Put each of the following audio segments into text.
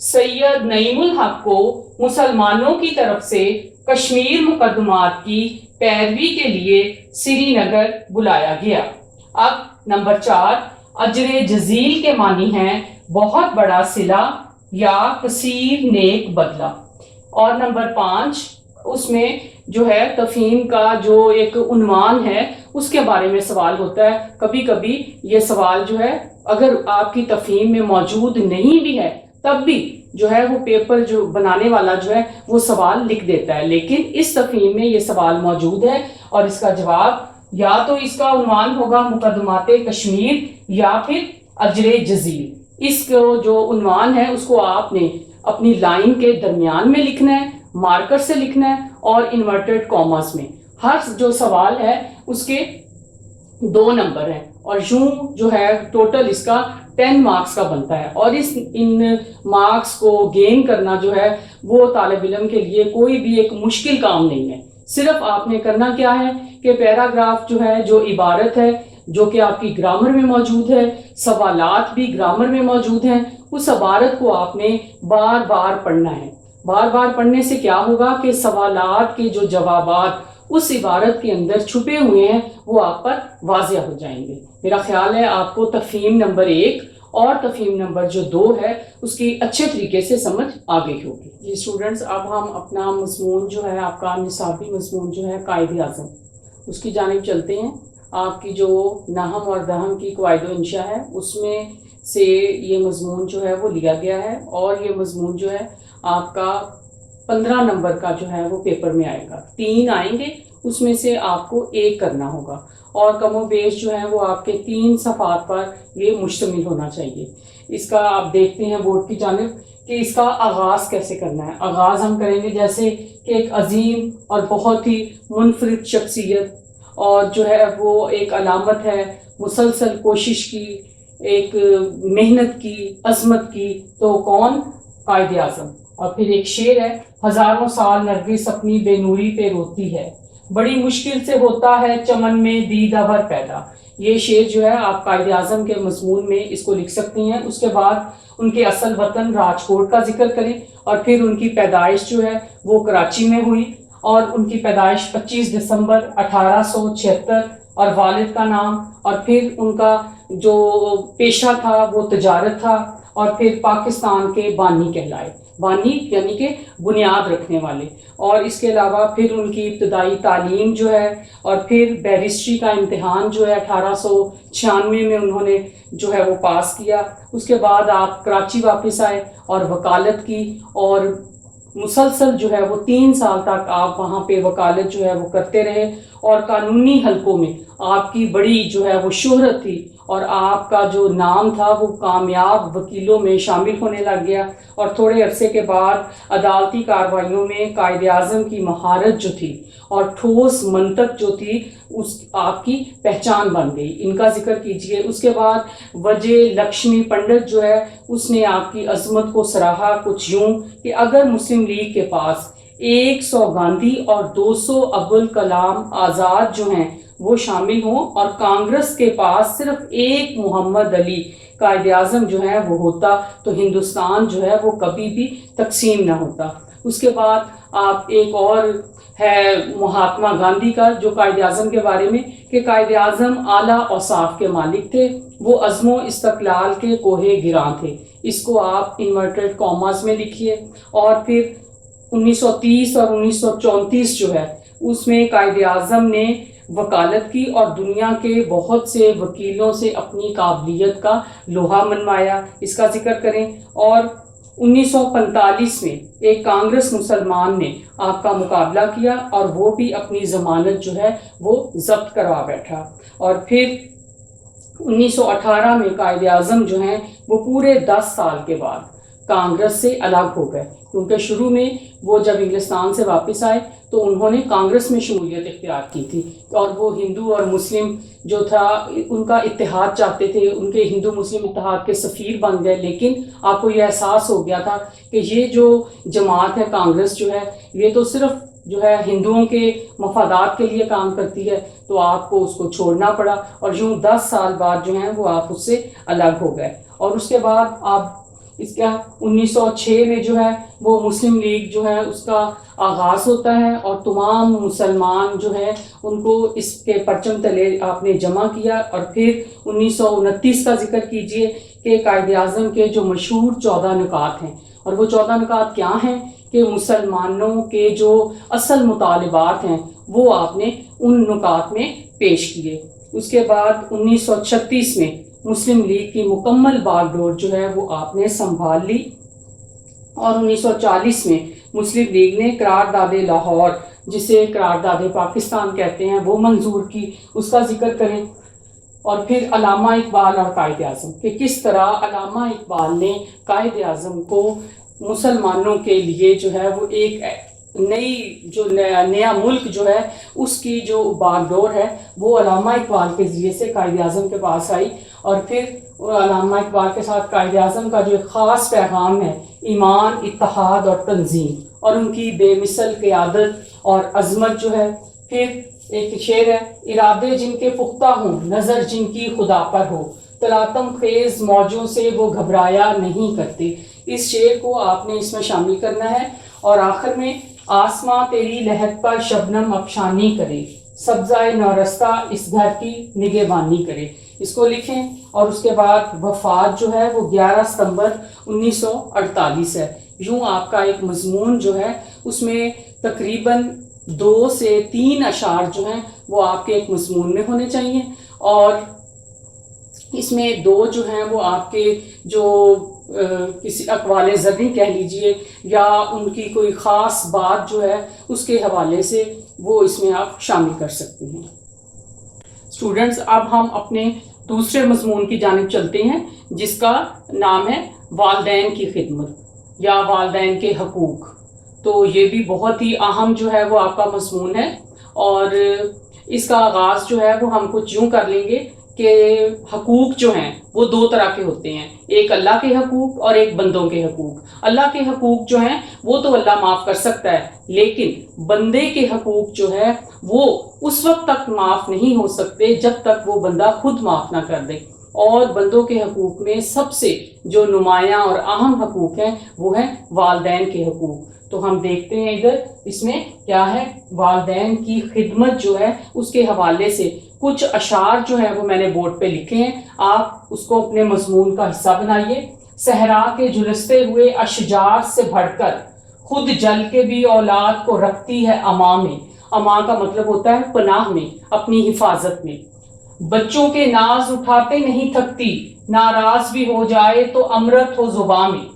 سید نعیم الحق کو مسلمانوں کی طرف سے کشمیر مقدمات کی پیروی کے لیے سری نگر بلایا گیا۔ اب نمبر 4، اجر جزیل کے معنی ہیں بہت بڑا صلہ یا کثیر نیک بدلہ۔ اور نمبر 5 اس میں جو ہے تفہیم کا جو ایک عنوان ہے اس کے بارے میں سوال ہوتا ہے۔ کبھی کبھی یہ سوال جو ہے اگر آپ کی تفہیم میں موجود نہیں بھی ہے تب بھی جو ہے وہ پیپر جو بنانے والا جو ہے وہ سوال لکھ دیتا ہے، لیکن اس تفہیم میں یہ سوال موجود ہے اور اس کا جواب یا تو اس کا عنوان ہوگا مقدمات کشمیر یا پھر اجر جزیل۔ اس کو جو عنوان ہے اس کو آپ نے اپنی لائن کے درمیان میں لکھنا ہے، مارکر سے لکھنا ہے اور انورٹڈ کاماز میں۔ ہر جو سوال ہے اس کے 2 نمبر ہیں اور یوں جو ہے ٹوٹل اس کا 10 مارکس کا بنتا ہے، اور ان مارکس کو گین کرنا جو ہے وہ طالب علم کے لیے کوئی بھی ایک مشکل کام نہیں ہے۔ صرف آپ نے کرنا کیا ہے کہ پیراگراف جو ہے جو عبارت ہے جو کہ آپ کی گرامر میں موجود ہے، سوالات بھی گرامر میں موجود ہیں، اس عبارت کو آپ نے بار بار پڑھنا ہے۔ بار بار پڑھنے سے کیا ہوگا کہ سوالات کے جو جوابات اس عبارت کے اندر چھپے ہوئے ہیں وہ آپ پر واضح ہو جائیں گے۔ میرا خیال ہے آپ کو تفہیم نمبر 1 اور تفہیم نمبر جو 2 ہے اس کی اچھے طریقے سے سمجھ آ گئی ہوگی۔ جی اسٹوڈنٹس، اب ہم اپنا مضمون جو ہے آپ کا نصابی مضمون جو ہے قائد اعظم اس کی جانب چلتے ہیں۔ آپ کی جو نحو اور دہم کی قواعد و انشاء ہے اس میں سے یہ مضمون جو ہے وہ لیا گیا ہے، اور یہ مضمون جو ہے آپ کا 15 نمبر کا جو ہے وہ پیپر میں آئے گا۔ 3 آئیں گے، اس میں سے آپ کو 1 کرنا ہوگا، اور کم و بیش جو ہے وہ آپ کے 3 صفحات پر یہ مشتمل ہونا چاہیے۔ اس کا آپ دیکھتے ہیں بورڈ کی جانب کہ اس کا آغاز کیسے کرنا ہے۔ آغاز ہم کریں گے جیسے کہ ایک عظیم اور بہت ہی منفرد شخصیت، اور جو ہے وہ ایک علامت ہے مسلسل کوشش کی، ایک محنت کی، عظمت کی، تو کون؟ قائد اعظم۔ اور پھر ایک شعر ہے، ہزاروں سال نرگس اپنی بے نوری پہ روتی ہے، بڑی مشکل سے ہوتا ہے چمن میں دیدہ بھر پیدا۔ یہ شعر جو ہے آپ قائد اعظم کے مضمون میں اس کو لکھ سکتی ہیں۔ اس کے بعد ان کے اصل وطن راجکوٹ کا ذکر کریں، اور پھر ان کی پیدائش جو ہے وہ کراچی میں ہوئی، اور ان کی پیدائش 25 دسمبر 1876، اور والد کا نام، اور پھر ان کا جو پیشہ تھا وہ تجارت تھا، اور پھر پاکستان کے بانی کہلائے۔ بانی یعنی کہ بنیاد رکھنے والے۔ اور اس کے علاوہ پھر ان کی ابتدائی تعلیم جو ہے، اور پھر بیرسٹری کا امتحان جو ہے 1896 میں انہوں نے جو ہے وہ پاس کیا۔ اس کے بعد آپ کراچی واپس آئے اور وکالت کی، اور مسلسل جو ہے وہ 3 سال تک آپ وہاں پہ وکالت جو ہے وہ کرتے رہے، اور قانونی حلقوں میں آپ کی بڑی جو ہے وہ شہرت تھی، اور آپ کا جو نام تھا وہ کامیاب وکیلوں میں شامل ہونے لگ گیا۔ اور تھوڑے عرصے کے بعد عدالتی کارروائیوں میں قائد اعظم کی مہارت جو تھی اور ٹھوس منطق جو تھی اس آپ کی پہچان بن گئی۔ ان کا ذکر کیجئے۔ اس کے بعد وجے لکشمی پنڈت جو ہے اس نے آپ کی عظمت کو سراہا کچھ یوں کہ اگر مسلم لیگ کے پاس 100 گاندھی اور 200 ابوالکلام آزاد جو ہیں وہ شامل ہوں، اور کانگریس کے پاس صرف 1 محمد علی قائد اعظم جو ہے وہ ہوتا، تو ہندوستان جو ہے وہ کبھی بھی تقسیم نہ ہوتا۔ اس کے بعد آپ ایک اور ہے مہاتما گاندھی کا جو قائد اعظم کے بارے میں، کہ قائد اعظم اعلیٰ اوصاف کے مالک تھے، وہ عزم و استقلال کے کوہ گراں تھے۔ اس کو آپ انورٹڈ کاماز میں لکھیے۔ اور پھر 1930 اور 1934 جو ہے اس میں قائد اعظم نے وکالت کی اور دنیا کے بہت سے وکیلوں سے اپنی قابلیت کا لوہا منوایا۔ اس کا ذکر کریں۔ اور 1945 میں ایک کانگریس مسلمان نے آپ کا مقابلہ کیا، اور وہ بھی اپنی ضمانت جو ہے وہ ضبط کروا بیٹھا۔ اور پھر 1918 میں قائد اعظم جو ہیں وہ پورے 10 سال کے بعد کانگریس سے الگ ہو گئے، کیونکہ شروع میں وہ جب انگلستان سے واپس آئے تو انہوں نے کانگریس میں شمولیت اختیار کی تھی، اور وہ ہندو اور مسلم جو تھا ان کا اتحاد چاہتے تھے، ان کے ہندو مسلم اتحاد کے سفیر بن گئے۔ لیکن آپ کو یہ احساس ہو گیا تھا کہ یہ جو جماعت ہے کانگریس جو ہے یہ تو صرف جو ہے ہندوؤں کے مفادات کے لیے کام کرتی ہے، تو آپ کو اس کو چھوڑنا پڑا، اور یوں 10 سال بعد جو ہیں وہ آپ اس سے الگ ہو گئے۔ اور اس کے بعد آپ اس کا 1906 میں جو ہے وہ مسلم لیگ جو ہے اس کا آغاز ہوتا ہے اور تمام مسلمان جو ہے ان کو اس کے پرچم تلے آپ نے جمع کیا. اور پھر 1929 کا ذکر کیجئے کہ قائد اعظم کے جو مشہور 14 نکات ہیں، اور وہ 14 نکات کیا ہیں کہ مسلمانوں کے جو اصل مطالبات ہیں وہ آپ نے ان نکات میں پیش کیے. اس کے بعد 1936 میں مسلم لیگ کی مکمل باغ ڈور جو ہے وہ آپ نے سنبھال لی، اور 1940 میں مسلم لیگ نے قرارداد لاہور، جسے قرارداد پاکستان کہتے ہیں، وہ منظور کی. اس کا ذکر کریں. اور پھر علامہ اقبال اور قائد اعظم کہ کس طرح علامہ اقبال نے قائد اعظم کو مسلمانوں کے لیے جو ہے وہ ایک نئی جو نیا ملک جو ہے اس کی جو باغ ڈور ہے وہ علامہ اقبال کے ذریعے سے قائد اعظم کے پاس آئی. اور پھر علامہ اقبال کے ساتھ قائد اعظم کا جو ایک خاص پیغام ہے ایمان، اتحاد اور تنظیم، اور ان کی بے مثل قیادت اور عظمت جو ہے. پھر ایک شعر ہے، ارادے جن کے پختہ ہوں، نظر جن کی خدا پر ہو، تلاطم خیز موجوں سے وہ گھبرایا نہیں کرتے. اس شعر کو آپ نے اس میں شامل کرنا ہے. اور آخر میں آسماں تیری لہت پر شبنم افشانی کرے، سبزہ نورستہ اس گھر کی نگہبانی کرے. اس کو لکھیں. اور اس کے بعد وفات جو ہے وہ 11 ستمبر 1948 ہے. یوں آپ کا ایک مضمون جو ہے اس میں تقریباً 2 سے 3 اشعار جو ہیں وہ آپ کے ایک مضمون میں ہونے چاہیے، اور اس میں 2 جو ہیں وہ آپ کے جو کسی اقوال زرعی کہہ لیجئے یا ان کی کوئی خاص بات جو ہے اس کے حوالے سے وہ اس میں آپ شامل کر سکتے ہیں. اسٹوڈنٹس، اب ہم اپنے دوسرے مضمون کی جانب چلتے ہیں جس کا نام ہے والدین کی خدمت یا والدین کے حقوق. تو یہ بھی بہت ہی اہم جو ہے وہ آپ کا مضمون ہے، اور اس کا آغاز جو ہے وہ ہم کچھ یوں کر لیں گے کہ حقوق جو ہیں وہ 2 طرح کے ہوتے ہیں، ایک اللہ کے حقوق اور ایک بندوں کے حقوق. اللہ کے حقوق جو ہیں وہ تو اللہ معاف کر سکتا ہے، لیکن بندے کے حقوق جو ہے وہ اس وقت تک معاف نہیں ہو سکتے جب تک وہ بندہ خود معاف نہ کر دے. اور بندوں کے حقوق میں سب سے جو نمایاں اور اہم حقوق ہیں وہ ہیں والدین کے حقوق. تو ہم دیکھتے ہیں ادھر اس میں کیا ہے. والدین کی خدمت جو ہے اس کے حوالے سے کچھ اشعار جو ہیں وہ میں نے بورڈ پہ لکھے ہیں، آپ اس کو اپنے مضمون کا حصہ بنائیے. صحرا کے جلستے ہوئے اشجار سے بڑھ کر خود جل کے بھی اولاد کو رکھتی ہے اما میں. اما کا مطلب ہوتا ہے پناہ میں، اپنی حفاظت میں. بچوں کے ناز اٹھاتے نہیں تھکتی، ناراض بھی ہو جائے تو امرت ہو زباں میں.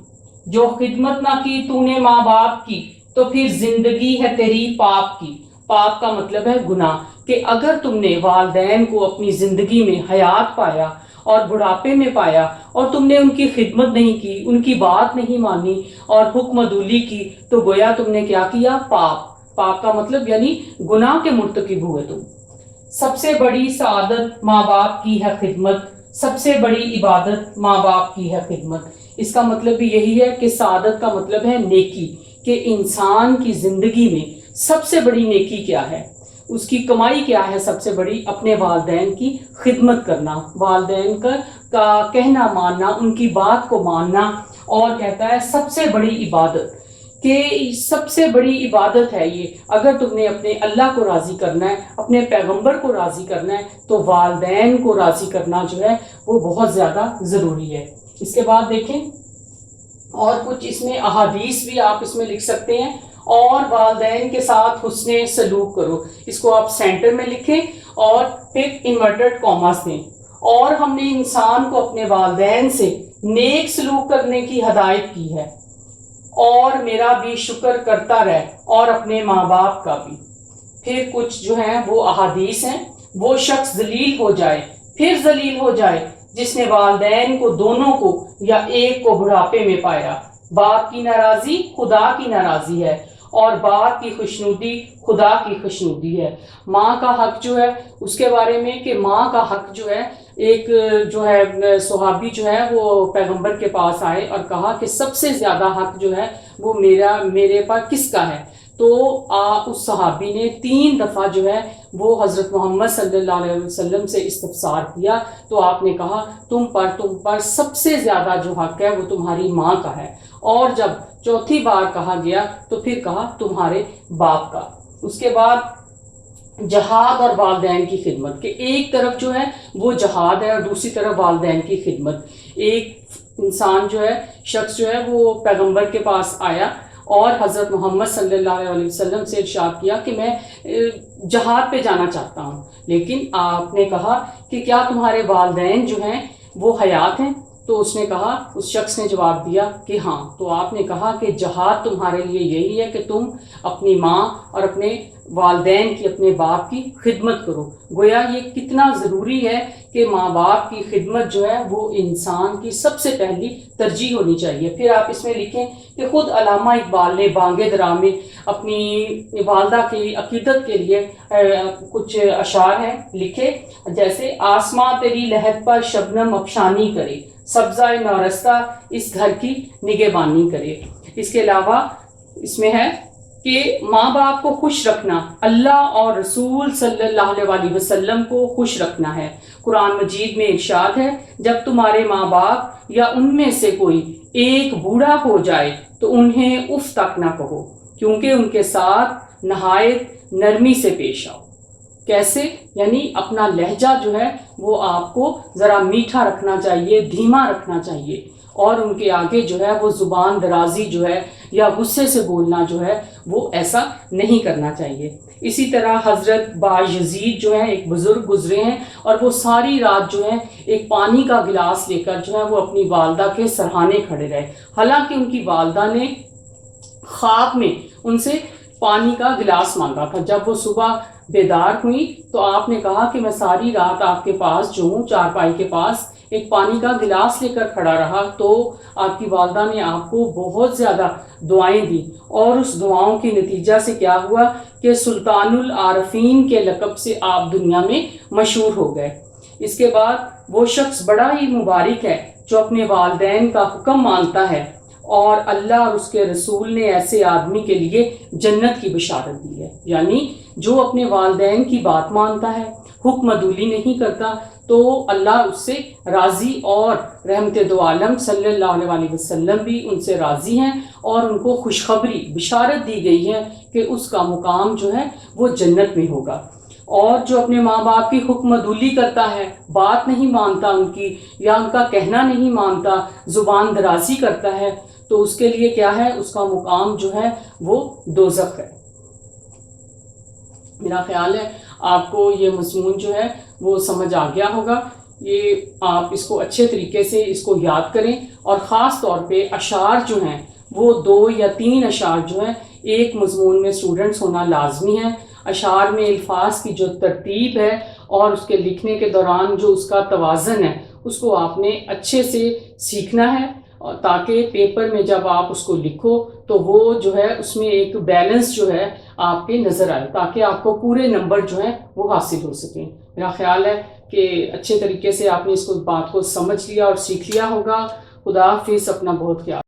جو خدمت نہ کی تو نے ماں باپ کی تو پھر زندگی ہے تیری پاپ کی. پاپ کا مطلب ہے گناہ، کہ اگر تم نے والدین کو اپنی زندگی میں حیات پایا اور بڑھاپے میں پایا اور تم نے ان کی خدمت نہیں کی، ان کی بات نہیں مانی اور حکم عدولی کی، تو گویا تم نے کیا کیا؟ پاپ. پاپ کا مطلب یعنی گناہ کے مرتکب ہوئے تم. سب سے بڑی سعادت ماں باپ کی ہے خدمت، سب سے بڑی عبادت ماں باپ کی ہے خدمت. اس کا مطلب بھی یہی ہے کہ سعادت کا مطلب ہے نیکی، کہ انسان کی زندگی میں سب سے بڑی نیکی کیا ہے، اس کی کمائی کیا ہے سب سے بڑی؟ اپنے والدین کی خدمت کرنا، والدین کا کہنا ماننا، ان کی بات کو ماننا. اور کہتا ہے سب سے بڑی عبادت، کہ سب سے بڑی عبادت ہے یہ. اگر تم نے اپنے اللہ کو راضی کرنا ہے، اپنے پیغمبر کو راضی کرنا ہے، تو والدین کو راضی کرنا جو ہے وہ بہت زیادہ ضروری ہے. اس کے بعد دیکھیں اور کچھ اس میں احادیث بھی آپ اس میں لکھ سکتے ہیں. اور والدین کے ساتھ حسن سلوک کرو، اس کو آپ سینٹر میں لکھیں اور پھر انورٹڈ کاماز دیں. اور ہم نے انسان کو اپنے والدین سے نیک سلوک کرنے کی ہدایت کی ہے، اور میرا بھی شکر کرتا رہ، اور اپنے ماں باپ کا بھی. پھر کچھ جو ہیں وہ احادیث ہیں. وہ شخص ذلیل ہو جائے پھر ذلیل ہو جائے جس نے والدین کو دونوں کو یا ایک کو بڑھاپے میں پایا. باپ کی ناراضی خدا کی ناراضی ہے، اور باپ کی خوشنودی خدا کی خوشنودی ہے. ماں کا حق جو ہے اس کے بارے میں کہ ماں کا حق جو ہے، ایک جو ہے صحابی جو ہے وہ پیغمبر کے پاس آئے اور کہا کہ سب سے زیادہ حق جو ہے وہ میرے پاس کس کا ہے؟ تو اس صحابی نے 3 دفعہ جو ہے وہ حضرت محمد صلی اللہ علیہ وسلم سے استفسار کیا. تو آپ نے کہا تم پر سب سے زیادہ جو حق ہے وہ تمہاری ماں کا ہے. اور جب چوتھی بار کہا گیا تو پھر کہا تمہارے باپ کا. اس کے بعد جہاد اور والدین کی خدمت، کہ ایک طرف جو ہے وہ جہاد ہے اور دوسری طرف والدین کی خدمت. ایک انسان جو ہے، شخص جو ہے وہ پیغمبر کے پاس آیا اور حضرت محمد صلی اللہ علیہ وسلم سے ارشاد کیا کہ میں جہاد پہ جانا چاہتا ہوں، لیکن آپ نے کہا کہ کیا تمہارے والدین جو ہیں وہ حیات ہیں؟ تو اس نے کہا، اس شخص نے جواب دیا کہ ہاں. تو آپ نے کہا کہ جہاد تمہارے لیے یہی ہے کہ تم اپنی ماں اور اپنے والدین کی، اپنے باپ کی خدمت کرو. گویا یہ کتنا ضروری ہے کہ ماں باپ کی خدمت جو ہے وہ انسان کی سب سے پہلی ترجیح ہونی چاہیے. پھر آپ اس میں لکھیں کہ خود علامہ اقبال نے بانگ درا میں اپنی والدہ کی عقیدت کے لیے کچھ اشعار ہیں لکھے، جیسے آسماں تیری لحد پر شبنم افشانی کرے، سبزہ نورستہ اس گھر کی نگہبانی کرے. اس کے علاوہ اس میں ہے کہ ماں باپ کو خوش رکھنا اللہ اور رسول صلی اللہ علیہ وسلم کو خوش رکھنا ہے. قرآن مجید میں ارشاد ہے، جب تمہارے ماں باپ یا ان میں سے کوئی ایک بوڑھا ہو جائے تو انہیں اف تک نہ کہو، کیونکہ ان کے ساتھ نہایت نرمی سے پیش آؤ. کیسے؟ یعنی اپنا لہجہ جو ہے وہ آپ کو ذرا میٹھا رکھنا چاہیے، دھیما رکھنا چاہیے، اور ان کے آگے جو ہے وہ زبان درازی جو ہے یا غصے سے بولنا جو ہے وہ ایسا نہیں کرنا چاہیے. اسی طرح حضرت بایزید جو ہے ایک بزرگ گزرے ہیں، اور وہ ساری رات جو ہے ایک پانی کا گلاس لے کر جو ہے وہ اپنی والدہ کے سرہانے کھڑے رہے، حالانکہ ان کی والدہ نے خواب میں ان سے پانی کا گلاس مانگا تھا. جب وہ صبح بیدار ہوئی تو آپ نے کہا کہ میں ساری رات آپ کے پاس جو ہوں چارپائی کے پاس ایک پانی کا گلاس لے کر کھڑا رہا. تو آپ کی والدہ نے آپ کو بہت زیادہ دعائیں دی، اور اس دعاؤں کے نتیجہ سے کیا ہوا کہ سلطان العارفین کے لقب سے آپ دنیا میں مشہور ہو گئے. اس کے بعد وہ شخص بڑا ہی مبارک ہے جو اپنے والدین کا حکم مانتا ہے، اور اللہ اور اس کے رسول نے ایسے آدمی کے لیے جنت کی بشارت دی ہے. یعنی جو اپنے والدین کی بات مانتا ہے، حکم عدولی نہیں کرتا، تو اللہ اس سے راضی، اور رحمت دو عالم صلی اللہ علیہ وسلم بھی ان سے راضی ہیں، اور ان کو خوشخبری بشارت دی گئی ہے کہ اس کا مقام جو ہے وہ جنت میں ہوگا. اور جو اپنے ماں باپ کی حکم عدولی کرتا ہے، بات نہیں مانتا ان کی، یا ان کا کہنا نہیں مانتا، زبان درازی کرتا ہے، تو اس کے لیے کیا ہے؟ اس کا مقام جو ہے وہ دوزخ ہے. میرا خیال ہے آپ کو یہ مضمون جو ہے وہ سمجھ آ گیا ہوگا. یہ آپ اس کو اچھے طریقے سے اس کو یاد کریں، اور خاص طور پہ اشعار جو ہیں وہ 2 یا 3 اشعار جو ہیں ایک مضمون میں اسٹوڈنٹس ہونا لازمی ہے. اشعار میں الفاظ کی جو ترتیب ہے اور اس کے لکھنے کے دوران جو اس کا توازن ہے، اس کو آپ نے اچھے سے سیکھنا ہے، تاکہ پیپر میں جب آپ اس کو لکھو تو وہ جو ہے اس میں ایک بیلنس جو ہے آپ کے نظر آئے، تاکہ آپ کو پورے نمبر جو ہیں وہ حاصل ہو سکیں. میرا خیال ہے کہ اچھے طریقے سے آپ نے اس کو بات کو سمجھ لیا اور سیکھ لیا ہوگا. خدا حافظ. اپنا بہت خیال.